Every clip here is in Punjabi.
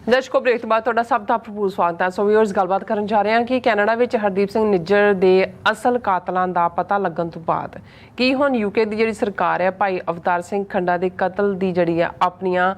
ਦਰਸ਼ਕੋ ਬ੍ਰੇਕ ਤੋਂ ਬਾਅਦ ਤੁਹਾਡਾ ਸਭ ਦਾ ਭਰਪੂਰ ਸਵਾਗਤ ਹੈ। ਸੋ ਵੀਅਰਸ, ਗੱਲਬਾਤ ਕਰਨ ਜਾ ਰਹੇ ਹਾਂ ਕਿ ਕੈਨੇਡਾ ਵਿੱਚ ਹਰਦੀਪ ਸਿੰਘ ਨਿੱਜਰ ਦੇ ਅਸਲ ਕਾਤਲਾਂ ਦਾ ਪਤਾ ਲੱਗਣ ਤੋਂ ਬਾਅਦ ਕੀ ਹੁਣ ਯੂਕੇ ਦੀ ਜਿਹੜੀ ਸਰਕਾਰ ਹੈ ਭਾਈ ਅਵਤਾਰ ਸਿੰਘ ਖੰਡਾ ਦੇ ਕਤਲ ਦੀ ਜਿਹੜੀ ਹੈ ਆਪਣੀਆਂ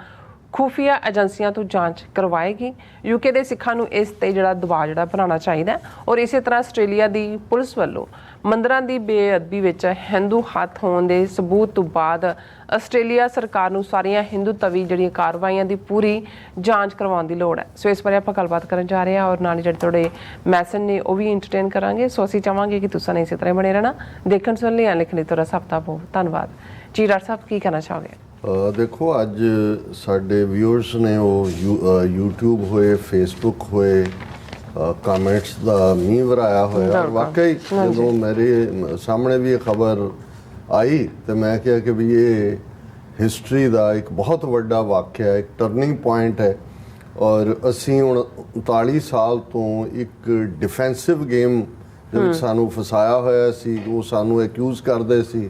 ਖੁਫੀਆ ਏਜੰਸੀਆਂ ਤੋਂ ਜਾਂਚ ਕਰਵਾਏਗੀ। ਯੂਕੇ ਦੇ ਸਿੱਖਾਂ ਨੂੰ ਇਸ ਤੇ ਜਿਹੜਾ ਦਬਾਅ ਜਿਹੜਾ ਬਣਾਉਣਾ ਚਾਹੀਦਾ ਔਰ ਇਸੇ ਤਰ੍ਹਾਂ ਆਸਟ੍ਰੇਲੀਆ ਦੀ ਪੁਲਿਸ ਵੱਲੋਂ ਮੰਦਰਾਂ ਦੀ ਬੇਅਦਬੀ ਵਿੱਚ ਹਿੰਦੂ ਹੱਥ ਹੋਣ ਦੇ ਸਬੂਤ ਤੋਂ ਬਾਅਦ ਆਸਟ੍ਰੇਲੀਆ ਸਰਕਾਰ ਨੂੰ ਸਾਰੀਆਂ ਹਿੰਦੂ ਤਵੀ ਜਿਹੜੀਆਂ ਕਾਰਵਾਈਆਂ ਦੀ ਪੂਰੀ ਜਾਂਚ ਕਰਵਾਉਣ ਦੀ ਲੋੜ ਹੈ। ਸੋ ਇਸ ਬਾਰੇ ਆਪਾਂ ਗੱਲਬਾਤ ਕਰਨ ਜਾ ਰਹੇ ਹਾਂ ਔਰ ਨਾਲ ਜਿਹੜੇ ਤੁਹਾਡੇ ਮੈਸੇਜ ਨੇ ਉਹ ਵੀ ਐਂਟਰਟੇਨ ਕਰਾਂਗੇ। ਸੋ ਅਸੀਂ ਚਾਹਾਂਗੇ ਕਿ ਤੁਸੀਂ ਇਸੇ ਤਰ੍ਹਾਂ ਬਣੇ ਰਹਿਣਾ। ਦੇਖਣ ਸੁਣਨ ਲਈ ਲਿਖਣ ਲਈ ਤੁਹਾਡਾ ਸਭ ਦਾ ਬਹੁਤ ਧੰਨਵਾਦ ਜੀ। ਡਾਕਟਰ ਸਾਹਿਬ ਕੀ ਕਹਿਣਾ ਚਾਹੋਗੇ? देखो अज साडे व्यूअर्स ने यूट्यूब होए फेसबुक होए कमेंट्स का मींह वराया होया। वाकई जो मेरे सामने भी ये खबर आई तो मैं कहा कि भी ये हिस्टरी का एक बहुत बड़ा वाक़या एक टर्निंग पॉइंट है और असी हुण 39 साल तो एक डिफेंसिव गेम सानू फसाया होया सी। वो सानू एक्यूज़ करते सी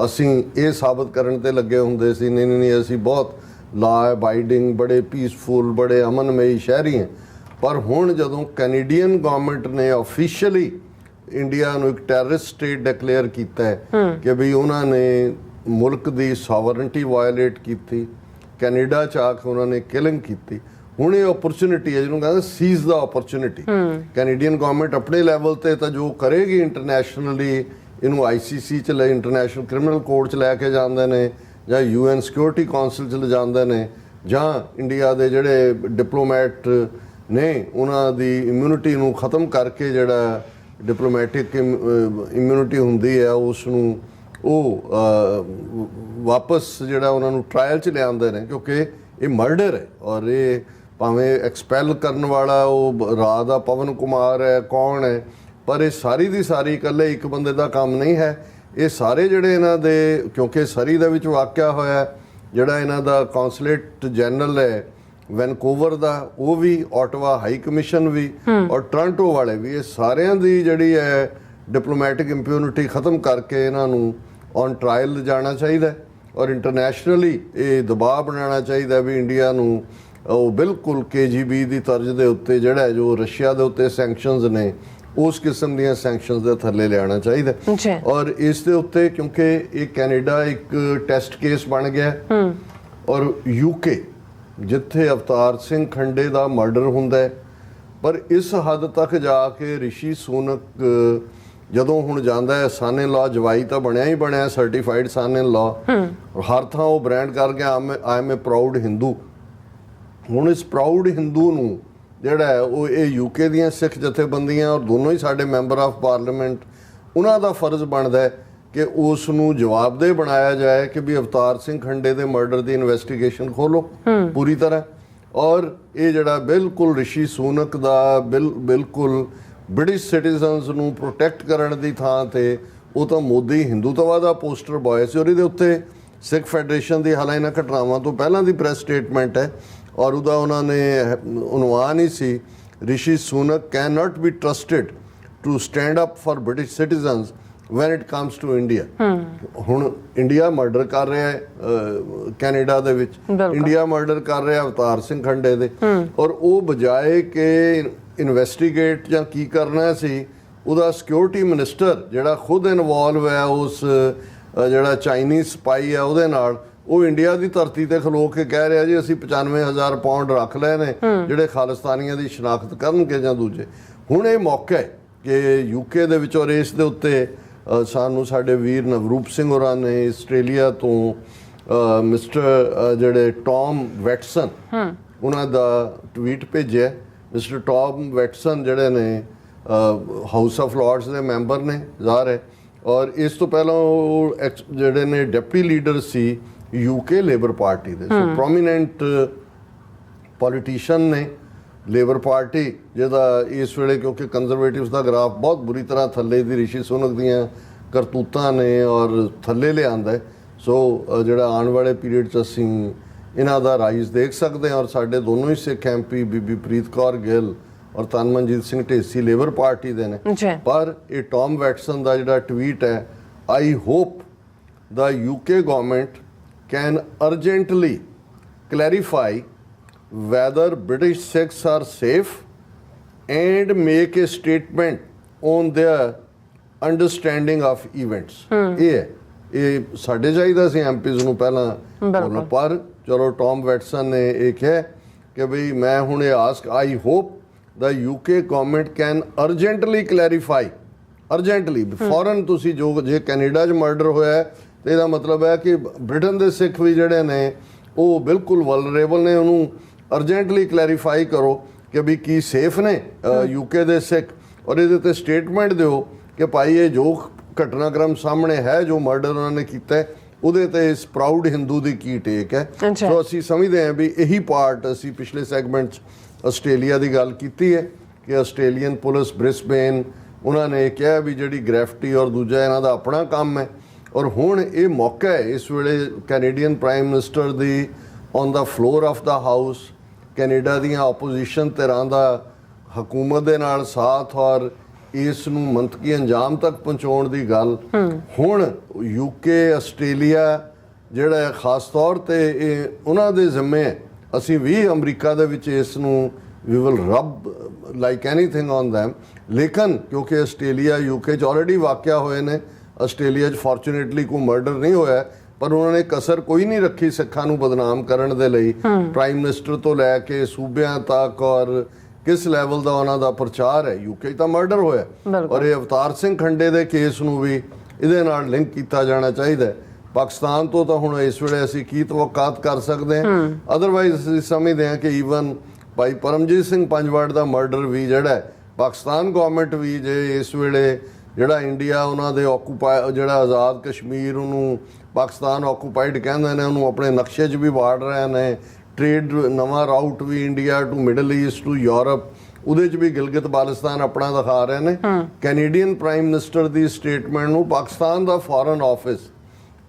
ਅਸੀਂ ਇਹ ਸਾਬਤ ਕਰਨ ਤੇ ਲੱਗੇ ਹੁੰਦੇ ਸੀ ਨਹੀਂ ਅਸੀਂ ਬਹੁਤ ਲਾ ਅਬਾਈਡਿੰਗ ਬੜੇ ਪੀਸਫੁਲ ਬੜੇ ਅਮਨਮਈ ਸ਼ਹਿਰੀ ਹਾਂ। ਪਰ ਹੁਣ ਜਦੋਂ ਕੈਨੇਡੀਅਨ ਗਵਰਨਮੈਂਟ ਨੇ ਆਫੀਸ਼ੀਅਲੀ ਇੰਡੀਆ ਨੂੰ ਇੱਕ ਟੈਰਰਿਸਟ ਸਟੇਟ ਡਿਕਲੇਅਰ ਕੀਤਾ ਹੈ ਕਿ ਵੀ ਉਹਨਾਂ ਨੇ ਮੁਲਕ ਦੀ ਸੋਵਰਨਟੀ ਵਾਇਲੇਟ ਕੀਤੀ, ਕੈਨੇਡਾ 'ਚ ਆ ਕੇ ਉਹਨਾਂ ਨੇ ਕਿਲਿੰਗ ਕੀਤੀ। ਹੁਣ ਇਹ ਓਪਰਚੁਨਿਟੀ ਹੈ ਜਿਹਨੂੰ ਕਹਿੰਦੇ ਸੀਜ਼ ਦਾ ਓਪਰਚੁਨਿਟੀ। ਕੈਨੇਡੀਅਨ ਗਵਰਨਮੈਂਟ ਆਪਣੇ ਲੈਵਲ ਤੇ ਤਾਂ ਜੋ ਕਰੇਗੀ ਇੰਟਰਨੈਸ਼ਨਲੀ ਇਹਨੂੰ ICC 'ਚ ਲੈ ਇੰਟਰਨੈਸ਼ਨਲ ਕ੍ਰਿਮੀਨਲ ਕੋਰਟ 'ਚ ਲੈ ਕੇ ਜਾਂਦੇ ਨੇ ਜਾਂ UN ਸਿਕਿਉਰਿਟੀ ਕਾਉਂਸਲ 'ਚ ਲਿਜਾਂਦੇ ਨੇ ਜਾਂ ਇੰਡੀਆ ਦੇ ਜਿਹੜੇ ਡਿਪਲੋਮੈਟ ਨੇ ਉਹਨਾਂ ਦੀ ਇਮਿਊਨਿਟੀ ਨੂੰ ਖਤਮ ਕਰਕੇ ਜਿਹੜਾ ਡਿਪਲੋਮੈਟਿਕ ਇਮਿਊਨਿਟੀ ਹੁੰਦੀ ਹੈ ਉਸ ਨੂੰ ਉਹ ਵਾਪਸ ਜਿਹੜਾ ਉਹਨਾਂ ਨੂੰ ਟ੍ਰਾਇਲ 'ਚ ਲਿਆਉਂਦੇ ਨੇ ਕਿਉਂਕਿ ਇਹ ਮਰਡਰ ਹੈ। ਔਰ ਇਹ ਭਾਵੇਂ ਐਕਸਪੈਲ ਕਰਨ ਵਾਲਾ ਉਹ ਰਾਜ ਦਾ ਪਵਨ ਕੁਮਾਰ ਹੈ ਕੌਣ ਹੈ ਪਰ ਇਹ ਸਾਰੀ ਦੀ ਸਾਰੀ ਇਕੱਲੇ ਇੱਕ ਬੰਦੇ ਦਾ ਕੰਮ ਨਹੀਂ ਹੈ। ਇਹ ਸਾਰੇ ਜਿਹੜੇ ਇਹਨਾਂ ਦੇ ਕਿਉਂਕਿ ਸਰੀ ਦੇ ਵਿੱਚ ਵਾਕਿਆ ਹੋਇਆ ਜਿਹੜਾ ਇਹਨਾਂ ਦਾ ਕੌਂਸਲੇਟ ਜਨਰਲ ਹੈ ਵੈਨਕੂਵਰ ਦਾ ਉਹ ਵੀ ਆਟਵਾ ਹਾਈ ਕਮਿਸ਼ਨ ਵੀ ਔਰ ਟੋਰਾਂਟੋ ਵਾਲੇ ਵੀ ਇਹ ਸਾਰਿਆਂ ਦੀ ਜਿਹੜੀ ਹੈ ਡਿਪਲੋਮੈਟਿਕ ਇੰਪਿਊਨਿਟੀ ਖਤਮ ਕਰਕੇ ਇਹਨਾਂ ਨੂੰ ਔਨ ਟ੍ਰਾਇਲ ਲਿਜਾਣਾ ਚਾਹੀਦਾ ਔਰ ਇੰਟਰਨੈਸ਼ਨਲੀ ਇਹ ਦਬਾਅ ਬਣਾਉਣਾ ਚਾਹੀਦਾ ਵੀ ਇੰਡੀਆ ਨੂੰ ਉਹ ਬਿਲਕੁਲ KGB ਦੀ ਤਰਜ਼ ਦੇ ਉੱਤੇ ਜਿਹੜਾ ਜੋ ਰਸ਼ੀਆ ਦੇ ਉੱਤੇ ਸੈਂਕਸ਼ਨਸ ਨੇ ਉਸ ਕਿਸਮ ਦੀਆਂ ਸੈਂਕਸ਼ਨਸ ਦੇ ਥੱਲੇ ਲਿਆਉਣਾ ਚਾਹੀਦਾ। ਔਰ ਇਸ ਦੇ ਉੱਤੇ ਕਿਉਂਕਿ ਇਹ ਕੈਨੇਡਾ ਇੱਕ ਟੈਸਟ ਕੇਸ ਬਣ ਗਿਆ ਔਰ UK ਜਿੱਥੇ ਅਵਤਾਰ ਸਿੰਘ ਖੰਡੇ ਦਾ ਮਰਡਰ ਹੁੰਦਾ ਹੈ ਪਰ ਇਸ ਹੱਦ ਤੱਕ ਜਾ ਕੇ ਰਿਸ਼ੀ ਸੂਨਕ ਜਦੋਂ ਹੁਣ ਜਾਂਦਾ ਹੈ ਸਨ ਇਨ ਲਾ ਜਵਾਈ ਤਾਂ ਬਣਿਆ ਹੀ ਬਣਿਆ ਸਰਟੀਫਾਈਡ ਸਨ ਇਨ ਲਾ ਹਰ ਥਾਂ ਉਹ ਬ੍ਰਾਂਡ ਕਰ ਗਿਆ I M A proud Hindu. ਹੁਣ ਇਸ ਪ੍ਰਾਊਡ ਹਿੰਦੂ ਨੂੰ ਜਿਹੜਾ ਹੈ ਉਹ ਇਹ UK ਦੀਆਂ ਸਿੱਖ ਜਥੇਬੰਦੀਆਂ ਔਰ ਦੋਨੋਂ ਹੀ ਸਾਡੇ ਮੈਂਬਰ ਆਫ ਪਾਰਲੀਮੈਂਟ ਉਹਨਾਂ ਦਾ ਫਰਜ਼ ਬਣਦਾ ਹੈ ਕਿ ਉਸ ਨੂੰ ਜਵਾਬਦੇਹ ਬਣਾਇਆ ਜਾਏ ਕਿ ਵੀ ਅਵਤਾਰ ਸਿੰਘ ਖੰਡੇ ਦੇ ਮਰਡਰ ਦੀ ਇਨਵੈਸਟੀਗੇਸ਼ਨ ਖੋਲੋ ਪੂਰੀ ਤਰ੍ਹਾਂ। ਔਰ ਇਹ ਜਿਹੜਾ ਬਿਲਕੁਲ ਰਿਸ਼ੀ ਸੂਨਕ ਦਾ ਬਿਲਕੁਲ ਬ੍ਰਿਟਿਸ਼ ਸਿਟੀਜ਼ਨਸ ਨੂੰ ਪ੍ਰੋਟੈਕਟ ਕਰਨ ਦੀ ਥਾਂ ਤੇ ਉਹ ਤਾਂ ਮੋਦੀ ਹਿੰਦੂਤਵਾ ਦਾ ਪੋਸਟਰ ਬੋਏ ਸੀ ਔਰ ਇਹਦੇ ਉੱਤੇ ਸਿੱਖ ਫੈਡਰੇਸ਼ਨ ਦੀ ਹਾਲਾਂ ਇਹਨਾਂ ਘਟਨਾਵਾਂ ਤੋਂ ਪਹਿਲਾਂ ਦੀ ਪ੍ਰੈਸ ਸਟੇਟਮੈਂਟ ਹੈ ਔਰ ਉਹਦਾ ਉਹਨਾਂ ਨੇ ਉਨਵਾਨ ਹੀ ਸੀ Rishi Sunak can not be trusted to stand up for British citizens when it comes to India. ਹੁਣ ਇੰਡੀਆ ਮਰਡਰ ਕਰ ਰਿਹਾ ਹੈ ਕੈਨੇਡਾ ਦੇ ਵਿੱਚ ਇੰਡੀਆ ਮਰਡਰ ਕਰ ਰਿਹਾ ਅਵਤਾਰ ਸਿੰਘ ਖੰਡੇ ਦੇ ਔਰ ਉਹ ਬਜਾਏ ਕਿ ਇਨਵੈਸਟੀਗੇਟ ਜਾਂ ਕੀ ਕਰਨਾ ਸੀ ਉਹਦਾ ਸਿਕਿਉਰਿਟੀ ਮਿਨਿਸਟਰ ਜਿਹੜਾ ਖੁਦ ਇਨਵੋਲਵ ਹੈ ਉਸ ਜਿਹੜਾ ਚਾਈਨੀਜ਼ ਸਪਾਈ ਹੈ ਉਹਦੇ ਨਾਲ ਉਹ ਇੰਡੀਆ ਦੀ ਧਰਤੀ ਤੇ ਖਲੋ ਕੇ ਕਹਿ ਰਿਹਾ ਜੀ ਅਸੀਂ 95,000 ਪਾਉਂਡ ਰੱਖ ਲਏ ਨੇ ਜਿਹੜੇ ਖਾਲਿਸਤਾਨੀਆਂ ਦੀ ਸ਼ਨਾਖਤ ਕਰਨਗੇ ਜਾਂ ਦੂਜੇ। ਹੁਣ ਇਹ ਮੌਕਾ ਹੈ ਕਿ UK ਦੇ ਵਿੱਚ ਔਰ ਇਸ ਦੇ ਉੱਤੇ ਸਾਨੂੰ ਸਾਡੇ ਵੀਰ ਨਵਰੂਪ ਸਿੰਘ ਹੋਰਾਂ ਨੇ ਆਸਟ੍ਰੇਲੀਆ ਤੋਂ ਮਿਸਟਰ ਜਿਹੜੇ ਟੌਮ ਵੈਟਸਨ ਉਹਨਾਂ ਦਾ ਟਵੀਟ ਭੇਜਿਆ। ਮਿਸਟਰ ਟੌਮ ਵੈਟਸਨ ਜਿਹੜੇ ਨੇ ਹਾਊਸ ਆਫ ਲਾਰਡਸ ਦੇ ਮੈਂਬਰ ਨੇ ਜ਼ਾਹਰ ਹੈ ਔਰ ਇਸ ਤੋਂ ਪਹਿਲਾਂ ਉਹ ਜਿਹੜੇ ਨੇ ਡਿਪਟੀ ਲੀਡਰ ਸੀ UK ਲੇਬਰ ਪਾਰਟੀ ਦੇ ਸੋ ਪ੍ਰੋਮੀਨੈਂਟ ਪੋਲੀਟੀਸ਼ੀਅਨ ਨੇ ਲੇਬਰ ਪਾਰਟੀ ਜਿਹਦਾ ਇਸ ਵੇਲੇ ਕਿਉਂਕਿ ਕੰਜ਼ਰਵੇਟਿਵਸ ਦਾ ਗ੍ਰਾਫ ਬਹੁਤ ਬੁਰੀ ਤਰ੍ਹਾਂ ਥੱਲੇ ਦੀ ਰਿਸ਼ੀ ਸੁਨਕ ਦੀਆਂ ਕਰਤੂਤਾਂ ਨੇ ਔਰ ਥੱਲੇ ਲਿਆਂਦਾ ਸੋ ਜਿਹੜਾ ਆਉਣ ਵਾਲੇ ਪੀਰੀਅਡ 'ਚ ਅਸੀਂ ਇਹਨਾਂ ਦਾ ਰਾਈਜ਼ ਦੇਖ ਸਕਦੇ ਹਾਂ ਔਰ ਸਾਡੇ ਦੋਨੋਂ ਹੀ ਸਿੱਖ MP ਬੀਬੀ ਪ੍ਰੀਤ ਕੌਰ ਗਿੱਲ ਔਰ ਤਨਮਨਜੀਤ ਸਿੰਘ ਢੇਸੀ ਲੇਬਰ ਪਾਰਟੀ ਦੇ ਨੇ। ਪਰ ਇਹ ਟੌਮ ਵੈਟਸਨ ਦਾ ਜਿਹੜਾ ਟਵੀਟ ਹੈ ਆਈ hope the UK government can urgently clarify whether British Sikhs are safe and make a statement on their understanding of events. ਇਹ ਸਾਡੇ ਚਾਹੀਦਾ ਸੀ ਐਮਪੀਜ਼ ਨੂੰ ਪਹਿਲਾਂ ਬੋਲਣਾ, ਪਰ ਚਲੋ ਟੌਮ ਵੈਟਸਨ ਨੇ ਇਹ ਕਿਹਾ ਕਿ ਬਈ ਮੈਂ ਹੁਣ ਇਹ ask I hope the UK government can urgently clarify, urgently ਫੌਰਨ ਤੁਸੀਂ ਜੋ ਜੇ ਕੈਨੇਡਾ 'ਚ ਮਰਡਰ ਹੋਇਆ ਤੇ ਇਹਦਾ ਮਤਲਬ ਹੈ ਕਿ ਬ੍ਰਿਟਨ ਦੇ ਸਿੱਖ ਵੀ ਜਿਹੜੇ ਨੇ ਉਹ ਬਿਲਕੁਲ ਵਲਨਰੇਬਲ ਨੇ, ਉਹਨੂੰ ਅਰਜੈਂਟਲੀ ਕਲੈਰੀਫਾਈ ਕਰੋ ਕਿ ਵੀ ਕੀ ਸੇਫ ਨੇ ਯੂਕੇ ਦੇ ਸਿੱਖ, ਔਰ ਇਹਦੇ ਤੇ ਸਟੇਟਮੈਂਟ ਦਿਓ ਕਿ ਭਾਈ ਇਹ ਜੋ ਘਟਨਾਕ੍ਰਮ ਸਾਹਮਣੇ ਹੈ, ਜੋ ਮਰਡਰ ਉਹਨਾਂ ਨੇ ਕੀਤਾ ਹੈ, ਉਹਦੇ ਤੇ ਇਸ ਪ੍ਰਾਊਡ ਹਿੰਦੂ ਦੀ ਕੀ ਟੇਕ ਹੈ। ਸੋ ਅਸੀਂ ਸਮਝਦੇ ਹਾਂ ਵੀ ਇਹੀ ਪਾਰਟ ਅਸੀਂ ਪਿਛਲੇ ਸੈਗਮੈਂਟ 'ਚ ਆਸਟ੍ਰੇਲੀਆ ਦੀ ਗੱਲ ਕੀਤੀ ਹੈ ਕਿ ਆਸਟ੍ਰੇਲੀਅਨ ਪੁਲਿਸ ਬ੍ਰਿਸਬੇਨ ਉਹਨਾਂ ਨੇ ਕਿਹਾ ਵੀ ਜਿਹੜੀ ਗ੍ਰੈਫਟੀ ਔਰ ਦੂਜਾ ਇਹਨਾਂ ਦਾ ਆਪਣਾ ਕੰਮ ਹੈ, ਔਰ ਹੁਣ ਇਹ ਮੌਕਾ ਹੈ ਇਸ ਵੇਲੇ ਕੈਨੇਡੀਅਨ ਪ੍ਰਾਈਮ ਮਿਨਿਸਟਰ ਦੀ on the floor of the house, Canada ਦੀਆਂ ਆਪੋਜੀਸ਼ਨ ਧਿਰਾਂ ਦਾ ਹਕੂਮਤ ਦੇ ਨਾਲ ਸਾਥ ਔਰ ਇਸ ਨੂੰ ਮੰਤਕੀ ਅੰਜਾਮ ਤੱਕ ਪਹੁੰਚਾਉਣ ਦੀ ਗੱਲ ਹੁਣ ਯੂਕੇ ਆਸਟ੍ਰੇਲੀਆ ਜਿਹੜਾ ਖਾਸ ਤੌਰ ਤੇ ਇਹ ਉਹਨਾਂ ਦੇ ਜ਼ਿੰਮੇ ਹੈ। ਅਸੀਂ ਵੀ ਅਮਰੀਕਾ ਦੇ ਵਿੱਚ ਇਸ ਨੂੰ we will rub like anything on them, ਲੇਕਿਨ ਕਿਉਂਕਿ ਆਸਟ੍ਰੇਲੀਆ ਯੂਕੇ 'ਚ ਆਲਰੇਡੀ ਵਾਕਿਆ ਹੋਏ ਨੇ, ਆਸਟ੍ਰੇਲੀਆ 'ਚ ਫੋਰਚੂਨੇਟਲੀ ਕੋਈ ਮਰਡਰ ਨਹੀਂ ਹੋਇਆ, ਪਰ ਉਹਨਾਂ ਨੇ ਕਸਰ ਕੋਈ ਨਹੀਂ ਰੱਖੀ ਸਿੱਖਾਂ ਨੂੰ ਬਦਨਾਮ ਕਰਨ ਦੇ ਲਈ, ਪ੍ਰਾਈਮ ਮਿਨਿਸਟਰ ਤੋਂ ਲੈ ਕੇ ਸੂਬਿਆਂ ਤੱਕ, ਔਰ ਕਿਸ ਲੈਵਲ ਦਾ ਉਹਨਾਂ ਦਾ ਪ੍ਰਚਾਰ ਹੈ। ਯੂਕੇ 'ਚ ਤਾਂ ਮਰਡਰ ਹੋਇਆ, ਔਰ ਇਹ ਅਵਤਾਰ ਸਿੰਘ ਖੰਡੇ ਦੇ ਕੇਸ ਨੂੰ ਵੀ ਇਹਦੇ ਨਾਲ ਲਿੰਕ ਕੀਤਾ ਜਾਣਾ ਚਾਹੀਦਾ ਹੈ। ਪਾਕਿਸਤਾਨ ਤੋਂ ਤਾਂ ਹੁਣ ਇਸ ਵੇਲੇ ਅਸੀਂ ਕੀ ਤਵੱਕਾਤ ਕਰ ਸਕਦੇ ਹਾਂ, ਅਦਰਵਾਈਜ਼ ਅਸੀਂ ਸਮਝਦੇ ਹਾਂ ਕਿ ਈਵਨ ਭਾਈ ਪਰਮਜੀਤ ਸਿੰਘ ਪੰਜਵਾੜ ਦਾ ਮਰਡਰ ਵੀ ਜਿਹੜਾ ਪਾਕਿਸਤਾਨ ਗੌਰਮੈਂਟ ਵੀ ਜੇ ਇਸ ਵੇਲੇ ਜਿਹੜਾ ਇੰਡੀਆ ਉਹਨਾਂ ਦੇ ਆਕੂਪਾਈ ਜਿਹੜਾ ਆਜ਼ਾਦ ਕਸ਼ਮੀਰ ਉਹਨੂੰ ਪਾਕਿਸਤਾਨ ਆਕੂਪਾਈਡ ਕਹਿੰਦੇ ਨੇ, ਉਹਨੂੰ ਆਪਣੇ ਨਕਸ਼ੇ 'ਚ ਵੀ ਵਾੜ ਰਹੇ ਨੇ, ਟ੍ਰੇਡ ਨਵਾਂ ਰਾਊਟ ਵੀ India to middle east to Europe, ਉਹਦੇ 'ਚ ਵੀ ਗਿਲਗਿਤ ਬਾਲਸਤਾਨ ਆਪਣਾ ਦਿਖਾ ਰਹੇ ਨੇ। ਕੈਨੇਡੀਅਨ ਪ੍ਰਾਈਮ ਮਿਨਿਸਟਰ ਦੀ ਸਟੇਟਮੈਂਟ ਨੂੰ ਪਾਕਿਸਤਾਨ ਦਾ ਫੋਰਨ ਆਫਿਸ,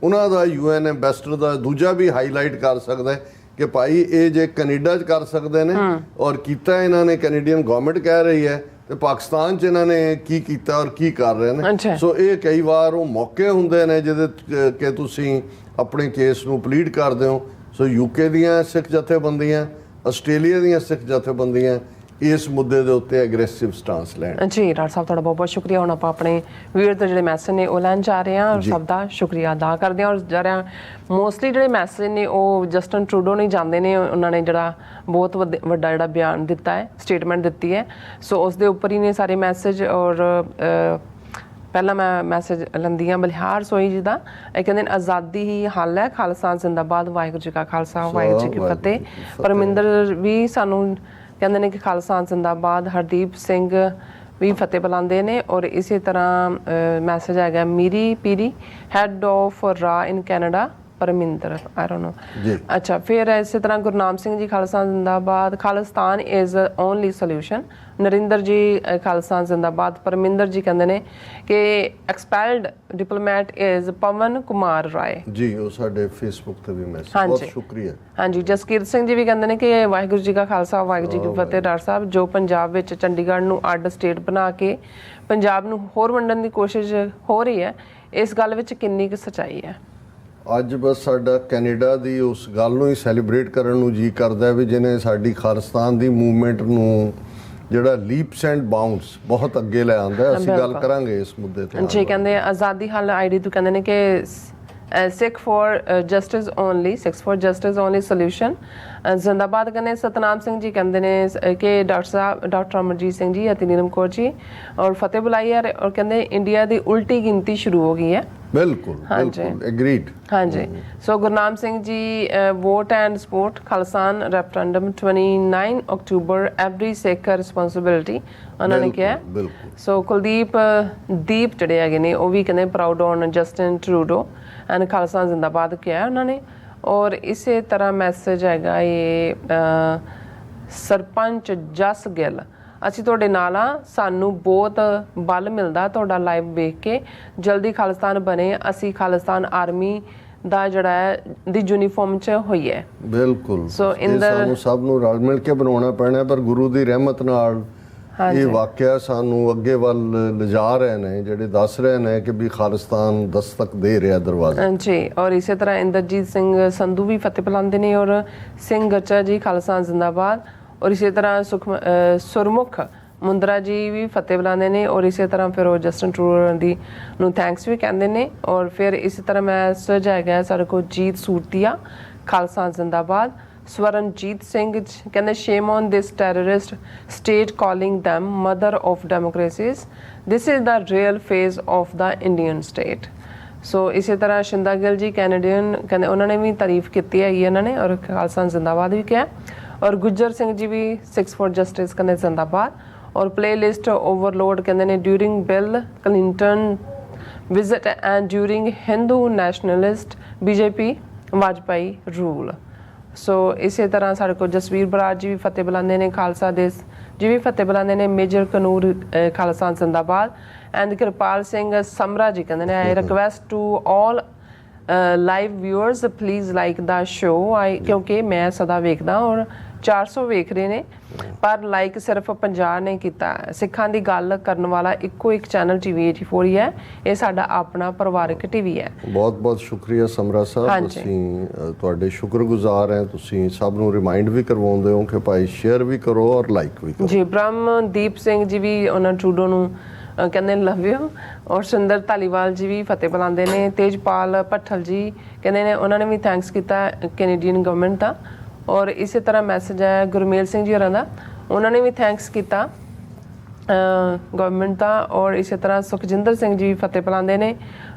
ਉਹਨਾਂ ਦਾ UN ਐਂਬੈਸਡਰ ਦਾ ਦੂਜਾ ਵੀ ਹਾਈਲਾਈਟ ਕਰ ਸਕਦਾ ਕਿ ਭਾਈ ਇਹ ਜੇ ਕੈਨੇਡਾ 'ਚ ਕਰ ਸਕਦੇ ਨੇ ਔਰ ਕੀਤਾ ਇਹਨਾਂ ਨੇ, ਕੈਨੇਡੀਅਨ ਗਵਰਨਮੈਂਟ ਕਹਿ ਰਹੀ ਹੈ, ਤੇ ਪਾਕਿਸਤਾਨ 'ਚ ਇਹਨਾਂ ਨੇ ਕੀ ਕੀਤਾ ਔਰ ਕੀ ਕਰ ਰਹੇ ਨੇ। ਸੋ ਇਹ ਕਈ ਵਾਰ ਉਹ ਮੌਕੇ ਹੁੰਦੇ ਨੇ ਜਿਹਦੇ ਕਿ ਤੁਸੀਂ ਆਪਣੇ ਕੇਸ ਨੂੰ ਪਲੀਡ ਕਰਦੇ ਹੋ। ਸੋ ਯੂਕੇ ਦੀਆਂ ਸਿੱਖ ਜਥੇਬੰਦੀਆਂ, ਆਸਟ੍ਰੇਲੀਆ ਦੀਆਂ ਸਿੱਖ ਜਥੇਬੰਦੀਆਂ ਇਸ ਮੁੱਦੇ ਦੇ ਉੱਤੇ ਐਗਰੈਸਿਵ ਸਟਾਂਸ ਲੈਣ। ਜੀ ਡਾਕਟਰ ਸਾਹਿਬ ਤੁਹਾਡਾ ਬਹੁਤ ਬਹੁਤ ਸ਼ੁਕਰੀਆ। ਹੁਣ ਆਪਾਂ ਆਪਣੇ ਵੀਰ ਦੇ ਜਿਹੜੇ ਮੈਸੇਜ ਨੇ ਉਹ ਲੈਣ ਜਾ ਰਹੇ ਹਾਂ, ਔਰ ਸਭ ਦਾ ਸ਼ੁਕਰੀਆ ਅਦਾ ਕਰਦੇ ਹਾਂ। ਔਰ ਜਾ ਰਹੇ ਹਾਂ ਮੋਸਟਲੀ ਜਿਹੜੇ ਮੈਸੇਜ ਨੇ ਉਹ ਜਸਟਨ ਟਰੂਡੋ ਨਹੀਂ ਜਾਂਦੇ ਨੇ, ਉਹਨਾਂ ਨੇ ਜਿਹੜਾ ਬਹੁਤ ਵੱਡਾ ਜਿਹੜਾ ਬਿਆਨ ਦਿੱਤਾ ਹੈ, ਸਟੇਟਮੈਂਟ ਦਿੱਤੀ ਹੈ, ਸੋ ਉਸ ਦੇ ਉੱਪਰ ਹੀ ਨੇ ਸਾਰੇ ਮੈਸੇਜ। ਔਰ ਪਹਿਲਾਂ ਮੈਂ ਮੈਸੇਜ ਲੈਂਦੀ ਹਾਂ ਬਲਿਹਾਰ ਸੋਈ ਜੀ ਦਾ, ਇਹ ਕਹਿੰਦੇ ਨੇ ਆਜ਼ਾਦੀ ਹੀ ਹੱਲ ਹੈ, ਖਾਲਸਾ ਜ਼ਿੰਦਾਬਾਦ, ਵਾਹਿਗੁਰੂ ਜੀ ਕਾ ਖਾਲਸਾ ਵਾਹਿਗੁਰੂ ਜੀ ਕੀ ਫਤਿਹ। ਪਰਮਿੰਦਰ ਵੀ ਸਾਨੂੰ ਕਹਿੰਦੇ ਨੇ ਕਿ ਖਾਲਸਾ ਜ਼ਿੰਦਾਬਾਦ। ਹਰਦੀਪ ਸਿੰਘ ਵੀ ਫਤਿਹ ਬੁਲਾਉਂਦੇ ਨੇ। ਔਰ ਇਸੇ ਤਰ੍ਹਾਂ ਮੈਸੇਜ ਹੈਗਾ ਮੀਰੀ ਪੀਰੀ ਹੈਡ ਆਫ ਰਾ in Canada, Parminder I don't know. ਅੱਛਾ, ਫਿਰ ਇਸੇ ਤਰ੍ਹਾਂ ਗੁਰਨਾਮ ਸਿੰਘ ਜੀ ਖਾਲਸਾ ਜ਼ਿੰਦਾਬਾਦ, Khalistan is only solution. Narinder ji Khalsa ਜ਼ਿੰਦਾਬਾਦ। ਪਰਮਿੰਦਰ ਜੀ ਕਹਿੰਦੇ ਨੇ ਕਿ expelled diplomat is Pawan Kumar Rai ji, ਉਹ ਸਾਡੇ ਫੇਸਬੁੱਕ ਤੇ ਵੀ ਮੈਸੇਜ, ਬਹੁਤ ਸ਼ੁਕਰੀਆ। ਹਾਂਜੀ, ਜਸਕੀਰਤ ਸਿੰਘ ਜੀ ਵੀ ਕਹਿੰਦੇ ਨੇ ਕਿ ਵਾਹਿਗੁਰੂ ਜੀ ਕਾ ਖਾਲਸਾ ਵਾਹਿਗੁਰੂ ਜੀ ਕੀ ਫਤਿਹ। ਡਾਕਟਰ ਸਾਹਿਬ, ਜੋ ਪੰਜਾਬ ਵਿੱਚ ਚੰਡੀਗੜ੍ਹ ਨੂੰ ਅੱਡ ਸਟੇਟ ਬਣਾ ਕੇ ਪੰਜਾਬ ਨੂੰ ਹੋਰ ਵੰਡਣ ਦੀ ਕੋਸ਼ਿਸ਼ ਹੋ ਰਹੀ ਹੈ, ਇਸ ਗੱਲ ਵਿੱਚ ਕਿੰਨੀ ਕੁ ਸੱਚਾਈ ਹੈ? ਅੱਜ ਬਸ ਸਾਡਾ ਕੈਨੇਡਾ ਦੀ ਉਸ ਗੱਲ ਨੂੰ ਹੀ ਸੈਲੀਬ੍ਰੇਟ ਕਰਨ ਨੂੰ ਜੀ ਕਰਦਾ ਵੀ ਜਿਹਨੇ ਸਾਡੀ ਖਾਲਿਸਤਾਨ ਦੀ ਮੂਵਮੈਂਟ ਨੂੰ ਜਿਹੜਾ ਲੀਪਸ ਐਂਡ ਬਾਉਂਡਸ ਬਹੁਤ ਅੱਗੇ ਲੈ ਆਂਦਾ। ਅਸੀਂ ਗੱਲ ਕਰਾਂਗੇ ਇਸ ਮੁੱਦੇ ਤੇ। ਜੀ ਕਹਿੰਦੇ ਆਜ਼ਾਦੀ ਹੱਲ ਆਈਡੀ ਤੋਂ ਕਹਿੰਦੇ ਨੇ ਕਿ Sikh for justice only, Sikh for justice only solution ਜ਼ਿੰਦਾਬਾਦ। ਕਹਿੰਦੇ ਸਤਨਾਮ ਸਿੰਘ ਜੀ ਕਹਿੰਦੇ ਨੇ ਕਿ ਡਾਕਟਰ ਸਾਹਿਬ, ਡਾਕਟਰ ਅਮਰਜੀਤ ਸਿੰਘ ਜੀ ਅਤੇ ਨੀਲਮ ਕੌਰ ਜੀ ਔਰ ਫਤਿਹ ਬੁਲਾਈ ਹੈ, ਔਰ ਕਹਿੰਦੇ ਇੰਡੀਆ ਦੀ ਉਲਟੀ ਗਿਣਤੀ ਸ਼ੁਰੂ ਹੋ ਗਈ ਹੈ। ਬਿਲਕੁਲ ਬਿਲਕੁਲ ਐਗਰੀਡ। ਹਾਂਜੀ, ਸੋ Gurnam Singh ji vote and support Khalistan referendum 29 ਅਕਤੂਬਰ ਐਵਰੀ ਸਿੱਖ ਰਿਸਪੌਂਸਿਬਿਲਿਟੀ ਉਹਨਾਂ ਨੇ ਕਿਹਾ। ਸੋ ਕੁਲਦੀਪ ਦੀਪ ਜਿਹੜੇ ਹੈਗੇ ਨੇ ਉਹ ਵੀ ਕਹਿੰਦੇ proud on Justin Trudeau and Khalsa ਜ਼ਿੰਦਾਬਾਦ ਕਿਹਾ ਉਹਨਾਂ ਨੇ। ਔਰ ਇਸੇ ਤਰ੍ਹਾਂ ਮੈਸੇਜ ਹੈਗਾ ਇਹ ਸਰਪੰਚ ਜਸ ਗਿੱਲ, ਅਸੀਂ ਤੁਹਾਡੇ ਨਾਲ ਆ, ਸਾਨੂੰ ਬਹੁਤ ਬਲ ਮਿਲਦਾ ਤੁਹਾਡਾ ਲਾਈਵ ਵੇਖ ਕੇ, ਜਲਦੀ ਖਾਲਿਸਤਾਨ ਬਣੇ, ਅਸੀਂ ਖਾਲਿਸਤਾਨ ਆਰਮੀ ਦਾ ਜਿਹੜਾ ਹੈ ਦੀ ਯੂਨੀਫਾਰਮ 'ਚ ਹੋਈ ਹੈ। ਬਿਲਕੁਲ, ਸੋ ਸਾਨੂੰ ਸਭ ਨੂੰ ਰਲ ਮਿਲ ਕੇ ਬਣਾਉਣਾ ਪੈਣਾ, ਪਰ ਗੁਰੂ ਦੀ ਰਹਿਮਤ ਨਾਲ ਇਹ ਵਾਕਿਆ ਸਾਨੂੰ ਅੱਗੇ ਵੱਲ ਲਿਜਾ ਰਹੇ ਨੇ, ਜਿਹੜੇ ਦੱਸ ਰਹੇ ਨੇ ਕਿ ਵੀ ਖਾਲਿਸਤਾਨ ਦਸਤਕ ਦੇ ਰਿਹਾ ਦਰਵਾਜ਼ਾ। ਜੀ, ਔਰ ਇਸੇ ਤਰ੍ਹਾਂ ਇੰਦਰਜੀਤ ਸਿੰਘ ਸੰਧੂ ਵੀ ਫਤਿਹ ਬੁਲਾਉਂਦੇ ਨੇ, ਔਰ ਸਿੰਘ ਗੱਚਾ ਜੀ ਖਾਲਿਸਤਾਨ ਜ਼ਿੰਦਾਬਾਦ, ਔਰ ਇਸੇ ਤਰ੍ਹਾਂ ਸੁਰਮੁਖ ਮੁੰਦਰਾ ਜੀ ਵੀ ਫਤਿਹ ਬੁਲਾਉਂਦੇ ਨੇ, ਔਰ ਇਸੇ ਤਰ੍ਹਾਂ ਫਿਰ ਉਹ ਜਸਟਨ ਟਰੂਡੋ ਦੀ ਨੂੰ ਥੈਂਕਸ ਵੀ ਕਹਿੰਦੇ ਨੇ। ਔਰ ਫਿਰ ਇਸੇ ਤਰ੍ਹਾਂ ਮੈਸੇਜ ਹੈਗਾ ਸਾਡੇ ਕੋਲ ਜੀਤ ਸੂਰਤੀਆ ਖਾਲਿਸਤਾਨ ਜ਼ਿੰਦਾਬਾਦ। ਸਵਰਨਜੀਤ ਸਿੰਘ ਕਹਿੰਦੇ shame on this terrorist state calling them mother of democracies, this is the real face of the Indian state. So ਇਸੇ ਤਰ੍ਹਾਂ ਸ਼ਿੰਦਾ ਗਿੱਲ ਜੀ ਕੈਨੇਡੀਅਨ ਕਹਿੰਦੇ ਉਹਨਾਂ ਨੇ ਵੀ ਤਾਰੀਫ ਕੀਤੀ ਹੈਗੀ ਇਹਨਾਂ ਨੇ, ਔਰ ਖਾਲਿਸਤਾਨ ਜ਼ਿੰਦਾਬਾਦ ਵੀ ਕਿਹਾ। ਔਰ ਗੁੱਜਰ ਸਿੰਘ ਜੀ ਵੀ 6 for justice ਕਹਿੰਦੇ ਜ਼ਿੰਦਾਬਾਦ। ਔਰ ਪਲੇਲਿਸਟ ਓਵਰਲੋਡ ਕਹਿੰਦੇ ਨੇ during Bill Clinton visit and during Hindu nationalist BJP Vajpayee rule. So ਇਸੇ ਤਰ੍ਹਾਂ ਸਾਡੇ ਕੋਲ ਜਸਵੀਰ ਬਰਾੜ ਜੀ ਵੀ ਫਤਿਹ ਬੁਲਾਉਂਦੇ ਨੇ, ਖਾਲਸਾ ਦੇਸ਼ ਜੀ ਵੀ ਫਤਿਹ ਬੁਲਾਉਂਦੇ ਨੇ, ਮੇਜਰ ਕਨੂਰ ਖਾਲਿਸਤਾਨ ਜ਼ਿੰਦਾਬਾਦ। ਐਂਡ ਕਿਰਪਾਲ ਸਿੰਘ ਸਮਰਾ ਜੀ ਕਹਿੰਦੇ ਨੇ I request to all live viewers please like the show. ਕਿਉਂਕਿ ਮੈਂ ਸਦਾ ਵੇਖਦਾ ਔਰ 400 ਵੇਖ ਰਹੇ ਨੇ, ਪਰ ਲਾਈਕ ਸਿਰਫ 50 ਨੇ ਕੀਤਾ। ਸਿੱਖਾਂ ਦੀ ਗੱਲ ਕਰਨ ਵਾਲਾ ਇੱਕੋ ਇੱਕ ਚੈਨਲ TV 84 ਹੀ ਹੈ, ਇਹ ਸਾਡਾ ਆਪਣਾ ਪਰਿਵਾਰਕ TV ਹੈ। ਬਹੁਤ ਬਹੁਤ ਸ਼ੁਕਰੀਆ ਸਮਰਾ ਸਾਹਿਬ, ਅਸੀਂ ਤੁਹਾਡੇ ਸ਼ੁਕਰਗੁਜ਼ਾਰ ਹਾਂ। ਤੁਸੀਂ ਸਭ ਨੂੰ ਰਿਮਾਈਂਡ ਵੀ ਕਰਵਾਉਂਦੇ ਹੋ ਕਿ ਭਾਈ ਸ਼ੇਅਰ ਵੀ ਕਰੋ ਔਰ ਲਾਈਕ ਵੀ ਕਰੋ। ਜੀ, ਬ੍ਰਹਮਦੀਪ ਸਿੰਘ ਜੀ ਵੀ ਉਹਨਾਂ ਟਰੂਡੋ ਨੂੰ ਕਹਿੰਦੇ ਲਵ ਯੂ, ਔਰ ਸੁੰਦਰ ਧਾਲੀਵਾਲ ਜੀ ਵੀ ਫਤਿਹ ਬੁਲਾਉਂਦੇ ਨੇ। ਤੇਜਪਾਲ ਭੱਠਲ ਜੀ ਕਹਿੰਦੇ ਨੇ ਉਹਨਾਂ ਨੇ ਵੀ ਥੈਂਕਸ ਕੀਤਾ ਕੈਨੇਡੀਅਨ ਗਵਰਨਮੈਂਟ ਦਾ। ਔਰ ਇਸੇ ਤਰ੍ਹਾਂ ਮੈਸੇਜ ਹੈ ਗੁਰਮੇਲ ਸਿੰਘ ਜੀ ਹੋਰਾਂ ਦਾ, ਉਹਨਾਂ ਨੇ ਵੀ ਥੈਂਕਸ ਕੀਤਾ ਗਵਰਨਮੈਂਟ ਦਾ। ਔਰ ਇਸੇ ਤਰ੍ਹਾਂ ਸੁਖਜਿੰਦਰ ਸਿੰਘ ਜੀ ਵੀ ਫਤਿਹ ਬੁਲਾਉਂਦੇ ਨੇ,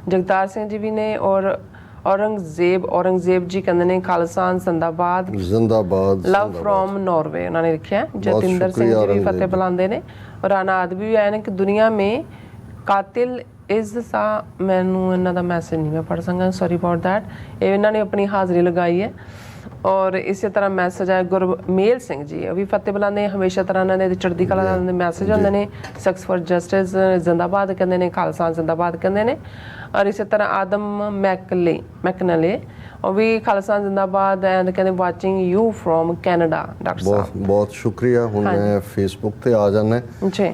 ਜਗਤਾਰ ਸਿੰਘ ਜੀ ਵੀ ਨੇ। ਔਰ ਔਰੰਗਜ਼ੇਬ ਜੀ ਕਹਿੰਦੇ ਨੇ ਖਾਲਿਸਤਾਨ ਜ਼ਿੰਦਾਬਾਦ ਜ਼ਿੰਦਾਬਾਦ ਲਵ ਫਰੋਮ ਨਾਰਵੇ ਉਹਨਾਂ ਨੇ ਲਿਖਿਆ। ਜਤਿੰਦਰ ਸਿੰਘ ਜੀ ਵੀ ਫਤਿਹ ਬੁਲਾਉਂਦੇ ਨੇ। ਔਰ ਆਨਾਦ ਵੀ ਆਏ ਨੇ ਕਿ ਦੁਨੀਆ ਮੇਂ ਕਾਤਿਲ ਇਜ਼ ਸਾ, ਮੈਨੂੰ ਇਹਨਾਂ ਦਾ ਮੈਸੇਜ ਨਹੀਂ ਮੈਂ ਪੜ੍ਹ ਸਕਾਂ, ਸੌਰੀ ਅਬਾਊਟ ਦੈਟ। ਇਹ ਇਹਨਾਂ ਨੇ ਆਪਣੀ ਹਾਜ਼ਰੀ ਲਗਾਈ ਹੈ। ਔਰ ਇਸੇ ਤਰ੍ਹਾਂ ਮੈਸੇਜ ਹੈ ਗੁਰਮੇਲ ਸਿੰਘ ਜੀ, ਉਹ ਵੀ ਫਤਿਹ ਬੁਲਾਉਂਦੇ ਹਮੇਸ਼ਾ ਤਰ੍ਹਾਂ ਇਹਨਾਂ ਦੇ ਚੜ੍ਹਦੀ ਕਲਾ ਦੇ ਮੈਸੇਜ ਹੁੰਦੇ ਨੇ। 6 for justice ਜ਼ਿੰਦਾਬਾਦ ਕਹਿੰਦੇ ਨੇ, ਖਾਲਿਸਤਾਨ ਜ਼ਿੰਦਾਬਾਦ ਕਹਿੰਦੇ ਨੇ। ਔਰ ਇਸੇ ਤਰ੍ਹਾਂ ਆਦਮ ਮੈਕਨਲੇ ਉਹ ਵੀ ਖਾਲਿਸਤਾਨ ਜ਼ਿੰਦਾਬਾਦ ਐਂਡ ਕਹਿੰਦੇ watching you from Canada. Doctor ਸਾਹਿਬ ਬਹੁਤ ਸ਼ੁਕਰੀਆ। ਹੁਣ ਮੈਂ ਫੇਸਬੁੱਕ ਤੇ ਆ ਜਾਣਾ ਜੀ।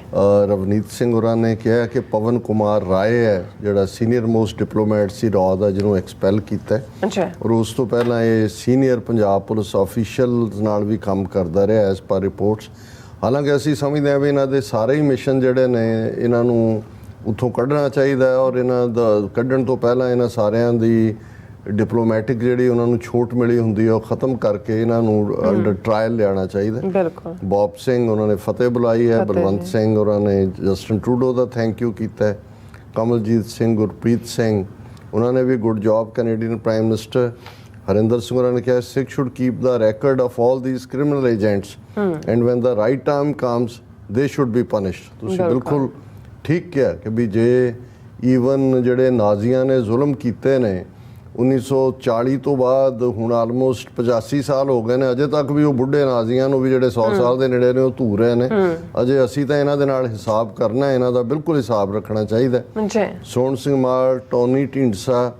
ਰਵਨੀਤ ਸਿੰਘ ਹੋਰਾਂ ਨੇ ਕਿਹਾ ਕਿ ਪਵਨ ਕੁਮਾਰ ਰਾਏ ਹੈ ਜਿਹੜਾ ਸੀਨੀਅਰ ਮੋਸਟ ਡਿਪਲੋਮੈਟ ਸੀ ਰਾਅ ਦਾ, ਜਿਹਨੂੰ ਐਕਸਪੈਲ ਕੀਤਾ ਹੈ। ਔਰ ਉਸ ਤੋਂ ਪਹਿਲਾਂ ਇਹ ਸੀਨੀਅਰ ਪੰਜਾਬ ਪੁਲਿਸ ਆਫੀਸ਼ੀਅਲ ਨਾਲ ਵੀ ਕੰਮ ਕਰਦਾ ਰਿਹਾ ਐਸ ਪਰ ਰਿਪੋਰਟਸ। ਹਾਲਾਂਕਿ ਅਸੀਂ ਸਮਝਦੇ ਹਾਂ ਵੀ ਇਹਨਾਂ ਦੇ ਸਾਰੇ ਹੀ ਮਿਸ਼ਨ ਜਿਹੜੇ ਨੇ ਇਹਨਾਂ ਨੂੰ ਉੱਥੋਂ ਕੱਢਣਾ ਚਾਹੀਦਾ ਹੈ, ਔਰ ਇਹਨਾਂ ਦਾ ਕੱਢਣ ਤੋਂ ਪਹਿਲਾਂ ਇਹਨਾਂ ਸਾਰਿਆਂ ਦੀ ਡਿਪਲੋਮੈਟਿਕ ਜਿਹੜੀ ਉਹਨਾਂ ਨੂੰ ਛੋਟ ਮਿਲੀ ਹੁੰਦੀ ਹੈ ਉਹ ਖਤਮ ਕਰਕੇ ਇਹਨਾਂ ਨੂੰ ਅੰਡਰ ਟਰਾਇਲ ਲਿਆਉਣਾ ਚਾਹੀਦਾ। ਬਿਲਕੁਲ। ਬੌਬ ਸਿੰਘ ਉਹਨਾਂ ਨੇ ਫਤਿਹ ਬੁਲਾਈ ਹੈ, ਬਲਵੰਤ ਸਿੰਘ ਉਹਨਾਂ ਨੇ ਜਸਟਨ ਟਰੂਡੋ ਦਾ ਥੈਂਕ ਯੂ ਕੀਤਾ ਹੈ, ਕਮਲਜੀਤ ਸਿੰਘ, ਗੁਰਪ੍ਰੀਤ ਸਿੰਘ ਉਹਨਾਂ ਨੇ ਵੀ good job Canadian prime minister. Harinder Singh ਉਹਨਾਂ ਨੇ ਕਿਹਾ Sikh should keep the record of all these criminal agents and when the right time comes they should be punished. ਤੁਸੀਂ ਬਿਲਕੁਲ ਠੀਕ ਕਿਹਾ ਕਿ ਵੀ ਜੇ ਈਵਨ ਜਿਹੜੇ ਨਾਜ਼ੀਆਂ ਨੇ ਜ਼ੁਲਮ ਕੀਤੇ ਨੇ 1940 ਤੋਂ ਬਾਅਦ ਹੁਣ ਆਲਮੋਸਟ 85 ਸਾਲ ਹੋ ਗਏ ਨੇ, ਅਜੇ ਤੱਕ ਵੀ ਉਹ ਬੁੱਢੇ ਨਾਜ਼ੀਆਂ ਨੂੰ ਵੀ ਜਿਹੜੇ 100 ਸਾਲ ਦੇ ਨੇੜੇ ਨੇ ਉਹ ਧੂ ਰਹੇ ਨੇ। ਅਜੇ ਅਸੀਂ ਤਾਂ ਇਹਨਾਂ ਦੇ ਨਾਲ ਹਿਸਾਬ ਕਰਨਾ, ਇਹਨਾਂ ਦਾ ਬਿਲਕੁਲ ਹਿਸਾਬ ਰੱਖਣਾ ਚਾਹੀਦਾ। ਸੋਹਣ ਸਿੰਘ ਮਾਲ, ਟੋਨੀ ਢੀਂਡਸਾ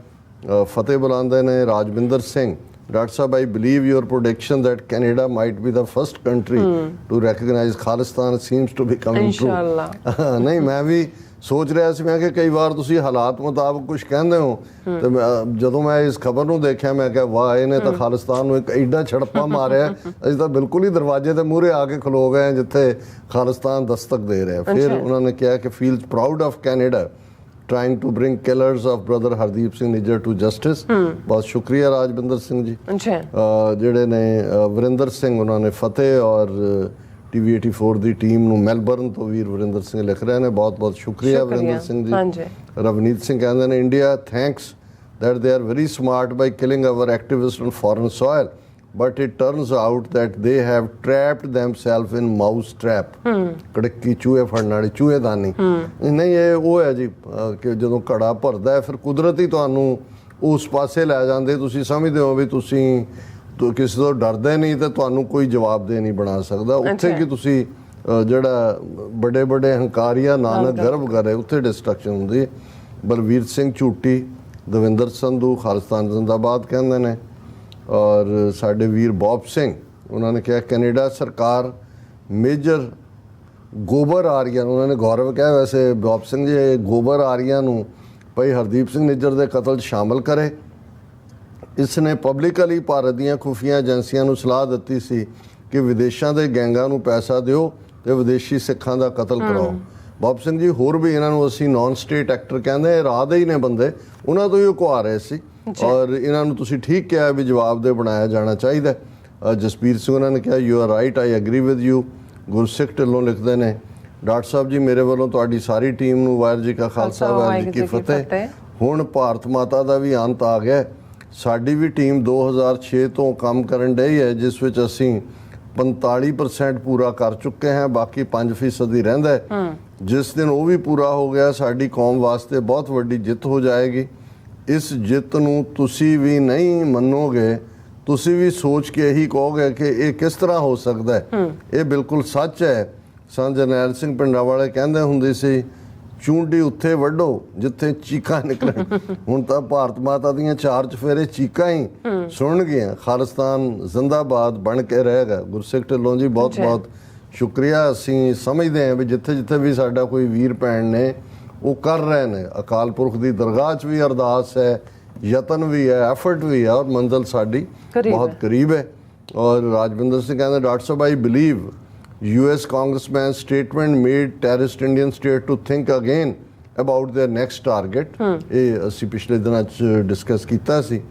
ਫਤਿਹ ਬੁਲਾਉਂਦੇ ਨੇ। Rajwinder Singh, doctor sahib I believe your prediction that Canada might be the first country to recognise Khalistan seems to be coming true. ਨਹੀਂ, ਮੈਂ ਵੀ ਸੋਚ ਰਿਹਾ ਸੀ, ਮੈਂ ਕਿ ਕਈ ਵਾਰ ਤੁਸੀਂ ਹਾਲਾਤ ਮੁਤਾਬਕ ਕੁਝ ਕਹਿੰਦੇ ਹੋ, ਤੇ ਜਦੋਂ ਮੈਂ ਇਸ ਖਬਰ ਨੂੰ ਦੇਖਿਆ ਮੈਂ ਕਿਹਾ ਵਾਹ, ਇਹਨੇ ਤਾਂ ਖਾਲਿਸਤਾਨ ਨੂੰ ਇੱਕ ਐਡਾ ਛੜਪਾ ਮਾਰਿਆ, ਅਸੀਂ ਤਾਂ ਬਿਲਕੁਲ ਹੀ ਦਰਵਾਜ਼ੇ ਦੇ ਮੂਹਰੇ ਆ ਕੇ ਖਲੋ ਗਏ ਜਿੱਥੇ ਖਾਲਿਸਤਾਨ ਦਸਤਕ ਦੇ ਰਿਹਾ। ਫਿਰ ਉਹਨਾਂ ਨੇ ਕਿਹਾ ਕਿ feels proud of Canada trying to bring killers of brother Hardeep Singh Nijjar to justice। ਬਹੁਤ ਸ਼ੁਕਰੀਆ ਰਾਜਵਿੰਦਰ ਸਿੰਘ ਜੀ। ਜਿਹੜੇ ਨੇ ਵਰਿੰਦਰ ਸਿੰਘ ਉਹਨਾਂ ਨੇ ਫਤਿਹ, ਔਰ TV 84 ਦੀ ਟੀਮ ਨੂੰ ਮੈਲਬਰਨ ਤੋਂ ਵੀਰ ਵਰਿੰਦਰ ਸਿੰਘ ਲਿਖ ਰਹੇ ਨੇ, ਬਹੁਤ ਬਹੁਤ ਸ਼ੁਕਰੀਆ ਵਰਿੰਦਰ ਸਿੰਘ ਜੀ। ਰਵਨੀਤ ਸਿੰਘ ਕਹਿੰਦੇ ਨੇ India thanks that they are very smart by killing our activists on foreign soil, but it turns out that they have trapped themselves in mouse trap। ਕੜਕੀ ਚੂਹੇ ਫੜਨ ਵਾਲੀ ਚੂਹੇਦਾਨੀ ਨਹੀਂ, ਇਹ ਉਹ ਹੈ ਜੀ ਕਿ ਜਦੋਂ ਘੜਾ ਭਰਦਾ ਹੈ ਫਿਰ ਕੁਦਰਤ ਹੀ ਤੁਹਾਨੂੰ ਉਸ ਪਾਸੇ ਲੈ ਜਾਂਦੇ। ਤੁਸੀਂ ਸਮਝਦੇ ਹੋ ਵੀ ਤੁਸੀਂ ਕਿਸੇ ਤੋਂ ਡਰਦੇ ਨਹੀਂ ਤੇ ਤੁਹਾਨੂੰ ਕੋਈ ਜਵਾਬਦੇਹ ਨਹੀਂ ਬਣਾ ਸਕਦਾ। ਉੱਥੇ ਕਿ ਤੁਸੀਂ ਜਿਹੜਾ ਵੱਡੇ ਵੱਡੇ ਹੰਕਾਰੀਆਂ ਨਾਨਕ ਗਰਭ ਕਰੇ ਉੱਥੇ ਡਿਸਟਰਕਸ਼ਨ ਹੁੰਦੀ ਹੈ। ਬਲਵੀਰ ਸਿੰਘ ਝੂਟੀ, ਦਵਿੰਦਰ ਸੰਧੂ ਖਾਲਿਸਤਾਨ ਜ਼ਿੰਦਾਬਾਦ ਕਹਿੰਦੇ ਨੇ। ਔਰ ਸਾਡੇ ਵੀਰ ਬੌਬ ਸਿੰਘ ਉਹਨਾਂ ਨੇ ਕਿਹਾ ਕੈਨੇਡਾ ਸਰਕਾਰ ਮੇਜਰ ਗੋਬਰ ਆਰੀਆ ਨੂੰ, ਉਹਨਾਂ ਨੇ ਗੌਰਵ ਕਿਹਾ ਵੈਸੇ ਬੌਬ ਸਿੰਘ ਜੀ, ਗੋਬਰ ਆਰੀਆ ਨੂੰ ਭਾਈ ਹਰਦੀਪ ਸਿੰਘ ਨਿੱਜਰ ਦੇ ਕਤਲ 'ਚ ਸ਼ਾਮਲ ਕਰੇ। ਇਸ ਨੇ ਪਬਲਿਕਲੀ ਭਾਰਤ ਦੀਆਂ ਖੁਫੀਆ ਏਜੰਸੀਆਂ ਨੂੰ ਸਲਾਹ ਦਿੱਤੀ ਸੀ ਕਿ ਵਿਦੇਸ਼ਾਂ ਦੇ ਗੈਂਗਾਂ ਨੂੰ ਪੈਸਾ ਦਿਓ ਤੇ ਵਿਦੇਸ਼ੀ ਸਿੱਖਾਂ ਦਾ ਕਤਲ ਕਰਾਓ। ਬੌਬ ਸਿੰਘ ਜੀ ਹੋਰ ਵੀ ਇਹਨਾਂ ਨੂੰ ਅਸੀਂ ਨਾਨ ਸਟੇਟ ਐਕਟਰ ਕਹਿੰਦੇ, ਰਾਹ ਦੇ ਹੀ ਨੇ ਬੰਦੇ, ਉਹਨਾਂ ਤੋਂ ਹੀ ਉਹ ਕੁਹਾ ਰਹੇ ਸੀ ਔਰ ਇਹਨਾਂ ਨੂੰ ਤੁਸੀਂ ਠੀਕ ਕਿਹਾ ਵੀ ਜਵਾਬ ਦੇ ਬਣਾਇਆ ਜਾਣਾ ਚਾਹੀਦਾ। ਜਸਪੀਰ ਸਿੰਘ ਉਹਨਾਂ ਨੇ ਕਿਹਾ you are right, I agree with you. ਗੁਰਸਿੱਖ ਢਿੱਲੋਂ ਲਿਖਦੇ ਨੇ ਡਾਕਟਰ ਸਾਹਿਬ ਜੀ ਮੇਰੇ ਵੱਲੋਂ ਤੁਹਾਡੀ ਸਾਰੀ ਟੀਮ ਨੂੰ ਵਾਹਿਗੁਰੂ ਜੀ ਕਾ ਖਾਲਸਾ ਵਾਹਿਗੁਰੂ ਜੀ ਕੀ ਫਤਿਹ। ਹੁਣ ਭਾਰਤ ਮਾਤਾ ਦਾ ਵੀ ਅੰਤ ਆ ਗਿਆ। ਸਾਡੀ ਵੀ ਟੀਮ 2006 ਤੋਂ ਕੰਮ ਕਰਨ ਡਈ ਹੈ ਜਿਸ ਵਿੱਚ ਅਸੀਂ 45% ਪੂਰਾ ਕਰ ਚੁੱਕੇ ਹਾਂ, ਬਾਕੀ 5% ਹੀ ਰਹਿੰਦਾ ਹੈ। ਜਿਸ ਦਿਨ ਉਹ ਵੀ ਪੂਰਾ ਹੋ ਗਿਆ ਸਾਡੀ ਕੌਮ ਵਾਸਤੇ ਬਹੁਤ ਵੱਡੀ ਜਿੱਤ ਹੋ ਜਾਏਗੀ। ਇਸ ਜਿੱਤ ਨੂੰ ਤੁਸੀਂ ਵੀ ਨਹੀਂ ਮੰਨੋਗੇ, ਤੁਸੀਂ ਵੀ ਸੋਚ ਕੇ ਇਹੀ ਕਹੋਗੇ ਕਿ ਇਹ ਕਿਸ ਤਰ੍ਹਾਂ ਹੋ ਸਕਦਾ ਹੈ। ਇਹ ਬਿਲਕੁਲ ਸੱਚ ਹੈ। ਸੰਤ ਜਰਨੈਲ ਸਿੰਘ ਪਿੰਡਰਾਵਾਲੇ ਕਹਿੰਦੇ ਹੁੰਦੇ ਸੀ ਚੂੰਡੀ ਉੱਥੇ ਵੱਢੋ ਜਿੱਥੇ ਚੀਕਾਂ ਨਿਕਲਣ। ਹੁਣ ਤਾਂ ਭਾਰਤ ਮਾਤਾ ਦੀਆਂ 4 ਚੁਫੇਰੇ ਚੀਕਾਂ ਹੀ ਸੁਣਨਗੀਆਂ। ਖਾਲਿਸਤਾਨ ਜ਼ਿੰਦਾਬਾਦ ਬਣ ਕੇ ਰਹੇਗਾ। ਗੁਰਸਿੱਖ ਢਿੱਲੋਂ ਜੀ ਬਹੁਤ ਬਹੁਤ ਸ਼ੁਕਰੀਆ। ਅਸੀਂ ਸਮਝਦੇ ਹਾਂ ਵੀ ਜਿੱਥੇ ਜਿੱਥੇ ਵੀ ਸਾਡਾ ਕੋਈ ਵੀਰ ਭੈਣ ਨੇ ਉਹ ਕਰ ਰਹੇ ਨੇ, ਅਕਾਲ ਪੁਰਖ ਦੀ ਦਰਗਾਹ 'ਚ ਵੀ ਅਰਦਾਸ ਹੈ, ਯਤਨ ਵੀ ਹੈ, ਐਫਰਟ ਵੀ ਹੈ ਔਰ ਮੰਜ਼ਿਲ ਸਾਡੀ ਬਹੁਤ ਕਰੀਬ ਹੈ। ਔਰ ਰਾਜਵਿੰਦਰ ਸਿੰਘ ਕਹਿੰਦੇ doctor sahib I believe US congressman's statement made terrorist Indian state to think again about their next target। ਇਹ ਅਸੀਂ ਪਿਛਲੇ ਦਿਨਾਂ 'ਚ ਡਿਸਕਸ ਕੀਤਾ ਸੀ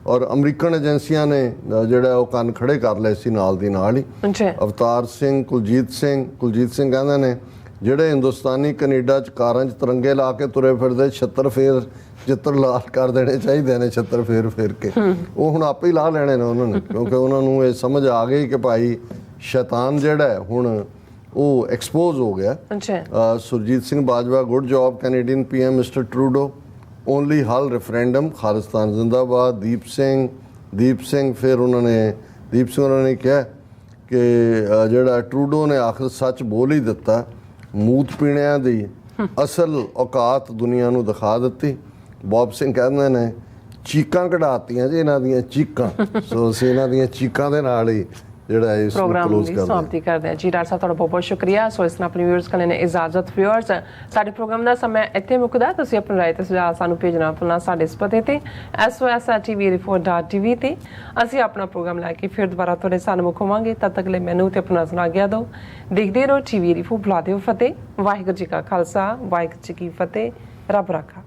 ਔਰ ਅਮਰੀਕਨ ਏਜੰਸੀਆਂ ਨੇ ਜਿਹੜਾ ਉਹ ਕੰਨ ਖੜੇ ਕਰ ਲਏ ਸੀ ਨਾਲ ਦੀ ਨਾਲ ਹੀ। ਅਵਤਾਰ ਸਿੰਘ, ਕੁਲਜੀਤ ਸਿੰਘ ਕਹਿੰਦੇ ਨੇ ਜਿਹੜੇ ਹਿੰਦੁਸਤਾਨੀ ਕੈਨੇਡਾ 'ਚ ਕਾਰਾਂ 'ਚ ਤਿਰੰਗੇ ਲਾ ਕੇ ਤੁਰੇ ਫਿਰਦੇ, ਛੱਤਰ ਫੇਰ ਚਿੱਤਰ ਲਾਲ ਕਰ ਦੇਣੇ ਚਾਹੀਦੇ ਨੇ, ਛੱਤਰ ਫੇਰ ਕੇ ਉਹ ਹੁਣ ਆਪੇ ਹੀ ਲਾ ਲੈਣੇ ਨੇ ਉਹਨਾਂ ਨੇ, ਕਿਉਂਕਿ ਉਹਨਾਂ ਨੂੰ ਇਹ ਸਮਝ ਆ ਗਈ ਕਿ ਭਾਈ ਸ਼ੈਤਾਨ ਜਿਹੜਾ ਹੈ ਹੁਣ ਉਹ ਐਕਸਪੋਜ਼ ਹੋ ਗਿਆ। Surjit Singh Bajwa good job Canadian PM mister Trudeau only ਹਲ ਰੈਫਰੈਂਡਮ ਖਾਲਿਸਤਾਨ ਜ਼ਿੰਦਾਬਾਦ। ਦੀਪ ਸਿੰਘ ਫਿਰ ਉਹਨਾਂ ਨੇ ਕਿਹਾ ਕਿ ਜਿਹੜਾ ਟਰੂਡੋ ਨੇ ਆਖਰ ਸੱਚ ਬੋਲ ਹੀ ਦਿੱਤਾ। ਮੂਤ ਪੀਣਿਆਂ ਦੀ ਅਸਲ ਔਕਾਤ ਦੁਨੀਆ ਨੂੰ ਦਿਖਾ ਦਿੱਤੀ। ਬੌਬ ਸਿੰਘ ਕਹਿੰਦੇ ਨੇ ਚੀਕਾਂ ਕਢਾਤੀਆਂ ਜੀ ਇਹਨਾਂ ਦੀਆਂ ਚੀਕਾਂ। ਸੋ ਅਸੀਂ ਇਹਨਾਂ ਦੀਆਂ ਚੀਕਾਂ ਦੇ ਨਾਲ ਹੀ ਜਿਹੜਾ ਇਸ ਨੂੰ ਕਲੋਜ਼ ਸਮਾਪਤੀ ਕਰਦੇ ਹਾਂ ਜੀ। ਡਾਕਟਰ ਸਾਹਿਬ ਤੁਹਾਡਾ ਬਹੁਤ ਬਹੁਤ ਸ਼ੁਕਰੀਆ। ਸੋ ਇਸ ਨਾਲ ਆਪਣੇ ਵਿਊਅਰਸ ਕੋਲ ਨੇ ਇਜਾਜ਼ਤ। ਵਿਊਅਰਸ ਸਾਡੇ ਪ੍ਰੋਗਰਾਮ ਦਾ ਸਮਾਂ ਇੱਥੇ ਮੁੱਕਦਾ। ਤੁਸੀਂ ਆਪਣੀ ਰਾਏ ਤੇ ਸੁਝਾਅ ਸਾਨੂੰ ਭੇਜਣਾ ਭੁੱਲਣਾ ਸਾਡੇ ਇਸ ਪਤੇ ਤੇ sos@tvrefor.tv ਤੇ। ਅਸੀਂ ਆਪਣਾ ਪ੍ਰੋਗਰਾਮ ਲੈ ਕੇ ਫਿਰ ਦੁਬਾਰਾ ਤੁਹਾਡੇ ਸਾਹਮਣੇ ਹੋਵਾਂਗੇ। ਤਦ ਤੱਕ ਲਈ ਮੈਨੂੰ ਤੇ ਆਪਣਾ ਸੁਣਾ ਗਿਆ ਦਿਓ। ਦੇਖਦੇ ਰਹੋ TV ਰਿਫੋ। ਬੁਲਾ ਦਿਓ ਫਤਿਹ। ਵਾਹਿਗੁਰੂ ਜੀ ਕਾ ਖਾਲਸਾ, ਵਾਹਿਗੁਰੂ ਜੀ ਕੀ ਫਤਿਹ। ਰੱਬ ਰਾਖਾ।